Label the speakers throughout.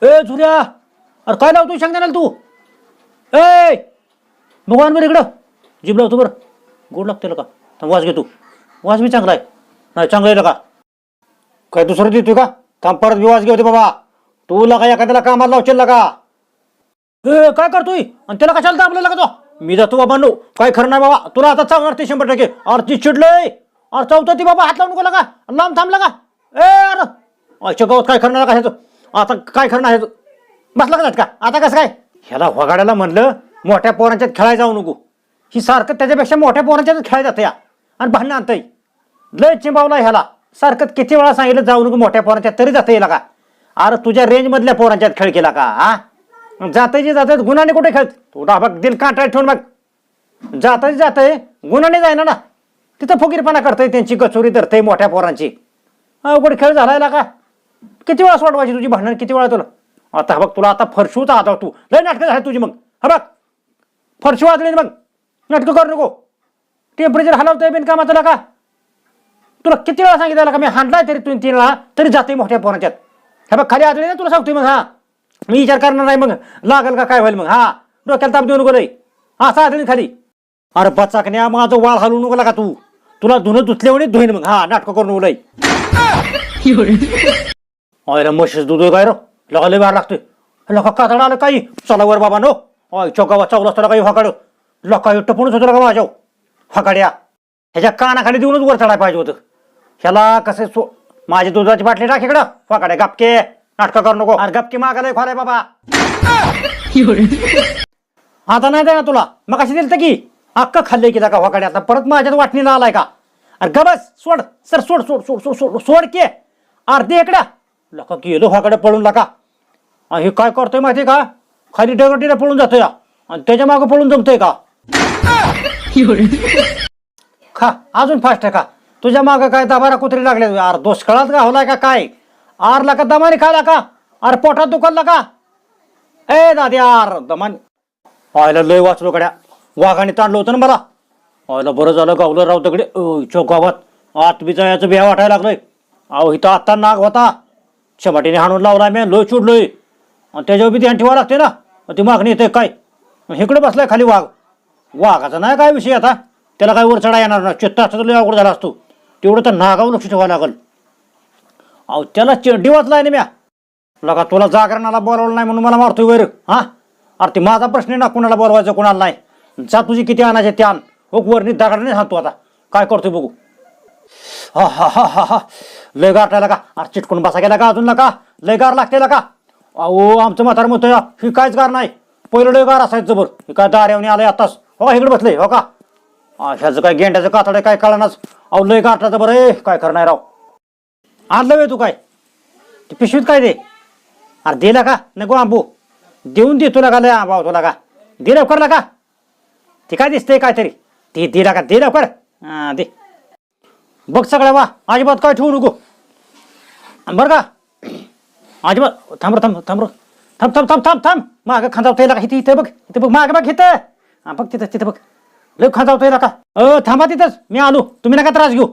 Speaker 1: ए झुऱ्या, अरे काय लावतो शेंगदाण्याला तू? ए भगवान बरं इकडं जीभ लावतो बरं, गोड लागते का? थांब वास घेतो, वास बी चांगला आहे. नाही चांगला आहे का? काय दुसरं देतोय का? थांब परत बी वास घेते बाबा. तू लगा एखाद्याला कामाला लावशील का? ए काय करतोय आणि त्याला कशाला दाबलेला का तो? मी जातो बाबा. नो काय खरं नाही बाबा, तुला आता चावणार ते 100%. अरे चिडलंय, अरे चौथा ती बाबा, हात लावून नको लागा, लांब थांबला का? ए अरे आजच्या गावात काय करणार का ह्याचं? आता काय करणार ह्याचं? बसला का का आता? कसं काय ह्याला वगाड्याला म्हणलं मोठ्या पोरांच्यात खेळायला जाऊ नको. ही सारखं त्याच्यापेक्षा मोठ्या पोरांच्यात खेळायला जातं या आणि भांडणं आणतंय. लय चिंबावला ह्याला. सारखं किती वेळा सांगितलं जाऊ नको मोठ्या पोरांच्यात, तरी जातं येईल का? अरे तुझ्या रेंज मधल्या पोरांच्यात खेळ केला का? हा जातंय जे जातंय, गुन्हाने कुठे खेळत? तू बघ दिल कांटाळ ठेवून बघ. जातंय गुन्हाने जायना ना, तिथं फुगीरपणा करतंय, त्यांची कचोरी धरतंय मोठ्या पोरांची. अवघड खेळ झालाय का? किती वेळा सोडवायची तुझी भांडण? किती वेळा तुला? आता बघ तुला आता फरशूच आता तू लय नाटकं झाली तुझी. मग हा बघ फरशू वाजली मग नाटकं करू नको. टेम्परेचर हलवतंय बिनकामाचं का? तुला किती वेळा सांगितलं का मी? हाणलाय तरी तू 3 वेळा तरी जाते मोठ्या पोरांच्यात. हा बघ खाली आदळी ना तुला सांगतोय. मग हा मी विचार करणार नाही, मग लागल का काय होईल मग? हा डोक्याला ताप देऊ नको लय. हा साधणी खाली. अरे बचाकण्या माझं वाळ हलवू नको का तू? तुला धुणं धुतल्यावर धुईन मग. हा नाटकं करू नको लय. अरे म्हशीच दूध काय रो लगा लय बाहेर लागतोय. लका कातड आलं काही चला वर बाबा नो. चौकावा चावला असताना काही फाकाड लका टपूनच होतं का माझ्या फाकाड्या? ह्याच्या कानाखाली देऊनच वर चढायला पाहिजे होतं. ह्याला कसं माझी दुधाची बाटली टाक इकडं. फाकाड्या गपके नाटकं करू नको. अरे गपके मागायला खोलाय बाबा. आता नाही द्या तुला, मग कशी दिल तर की अक्का खाल्ले की का फाकाड्या? आता परत माझ्यात वाटणीला आलाय का? अरे गबस सोड सर, सोड सोड सोड सोड सोड सोड के अर्धी इकडं. लका गेलो फाकडे पळून लका. हे काय करतोय माहितीये का? खाली डगडीला पळून जातोय आणि त्याच्या मागं पळून जमतोय का? खा अजून फास्ट आहे का? तुझ्या मागं काय दबारा कुत्री लागले? अरे दोषकाळात का होलाय का काय? आरला का दमाने खाला का? अरे पोटात दुखला का? ए दादी यार दमान व्हायला लय वाचलो गड्या. वाघाने ताणलं होतं ना मला. व्हायला बरं झालं गावलं राव दगडे. गावात आत बी जायचं बिया वाटायला लागलंय. अहो इथं आत्ता नाग होता, शमाटीने हाणून लावलाय मी. लोय चुडलोय आणि त्याच्यावर बी ध्यान ठेवावं लागते ना. ती मागणी येते काय? इकडे बसलाय खाली वाघ. वाघाचा नाही काय विषय आता, त्याला काय वर चढा येणार ना. चित्ताचा लय अवघड झाला असतो. तेवढं तर नागावर लक्ष ठेवावं लागल. अहो त्याला चिरडी वाचलाय ना म्या. लगा तुला जागरणाला बोलावलं नाही म्हणून मला मारतोय वर. हा अरे ते माझा प्रश्न आहे ना, कुणाला बोलवायचं कुणाला नाही. जा तुझी किती आणायचे ते आण. हो वरनी दगडाने हाणतो आता काय करतोय बघू. हा हा हा हा हा लय गाठायला का? अरे चिटकून बसा गेला का अजून नका? लय गार लागते का? अहो आमचं म्हातार म्हणतोय ही काहीच गार नाही, पहिलं लय गार असायचं जबर. हे काय दार्यावणी आलंय आताच. हो इकडे बसले हो का? ह्याचं काय गेंड्याचं कातड काय कळणाच. अहो लय गाठायचं बरं. ए काय करणार राव? आणलं वे तू काय ते पिशवीत काय दे? अरे दिला का नको आंबू देऊन दे तुला का? लय आंबा तुला का? दे लवकर का? ते काय दिसतंय काहीतरी ते दिला का? दे लवकर. हा दे बघ सगळ्या वा अजिबात काय ठेवू नको बरं का? अजिबात थांब थांब थांब थांब थांब थांब थांब थांब मागं खांदावता का? इथे इथे बघ, इथे बघ मागं बघ इथं. हा बघ तिथं तिथं बघ लय खांदावता का? थांबा तिथंच मी आलो. तुम्ही नका त्रास घेऊ.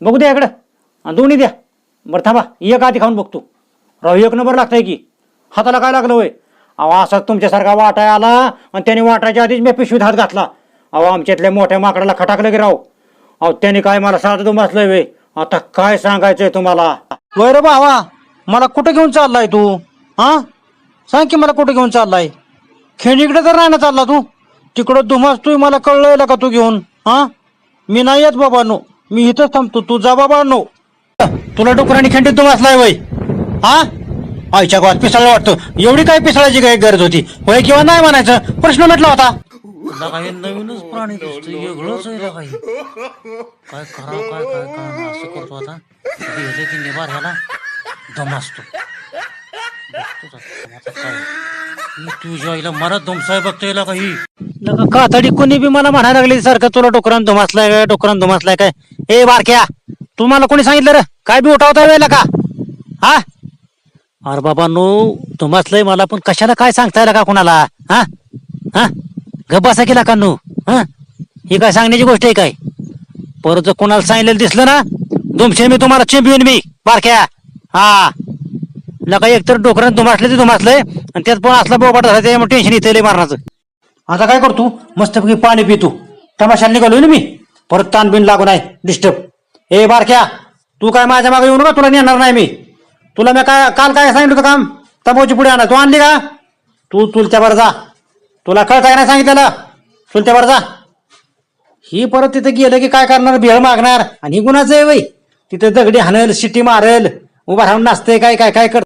Speaker 1: बघू द्या इकडं दोन्ही द्या. बरं थांबा एक आधी खाऊन बघतो. राव 1 नंबर लागतंय की. हाताला काय लागलं होय? अहो असं तुमच्यासारखा वाटाय आला आणि त्याने वाटायच्या आधीच मी पिशवीत हात घातला. अहो आमच्यातल्या मोठ्या माकडाला खटाकलं की राव. अहो त्याने काय मला साधं दुमसलंय वे. आता काय सांगायचंय तुम्हाला? वर भावा मला कुठे घेऊन चाललाय तू? हा सांग की मला कुठे घेऊन चाललाय? खेळणीकडे तर नाही ना चालला तू? तिकडं दुमसतोय मला कळलंय का तू घेऊन? हा मी नाही येत बाबा नो, मी इथंच थांबतो. तू जा बाबा नो. तुला डुकरांनी खंडीत दुमसलाय वय? हा आईच्या गावात पिसाळ वाटतं. एवढी काय पिसाळाची काय गरज होती होय किंवा नाही म्हणायचं प्रश्न म्हटला होता. काही नवीनच प्राणी दिसतोय, वेगळंच आहे काही. काय करावं काय काय काय असं करतो आता. की निभार ह्याला दम असतो. तुझ्या आईला मला दमसाय बघतोय काही कातडी कोणी बी मला म्हणायला लागली सारखं तुला डोकरान धुमासलाय काय डोकरान धुमासलाय काय. ए बारक्या तुम्हाला कोणी सांगितलं रे? काय बी उठावता वेळेला का? हा अरे बाबा नो धुमासलंय मला, पण कशाला काय सांगताय का कोणाला? हा हा गप्पा केला का नो? हा ही काय सांगण्याची गोष्ट आहे काय? परत जर कोणाला सांगितलेलं दिसलं ना दुमशे मी तुम्हाला चिंबीन मी बारक्या. हा नका एकतर डोकरानं धुमासले ते धुमासलंय आणि त्यात पण असला बोबाट झाला त्यामुळे टेन्शन येते मारण्याचं. आता काय करतो मस्तपैकी पाणी पितो. तमाशाला निघालोय ना मी. परत ताण बिन लागू नाही डिस्टर्ब. ए बारक्या तू काय माझ्या मागे येऊ नका तुला नेणार नाही मी. तुला मी काय काल काय सांगितलं होतं काम तंबाखूची पुढे आणा तू आणली का. तू चुलत्यावर जा. तुला कळत का नाही सांगितलेलं चुलत्यावर जा. ही परत तिथे गेलं की काय करणार भेळ मागणार आणि ही गुणाचं आहे वय तिथे दगडी हाणल शिटी मारल उभा राहून नाचते काय काय काय कर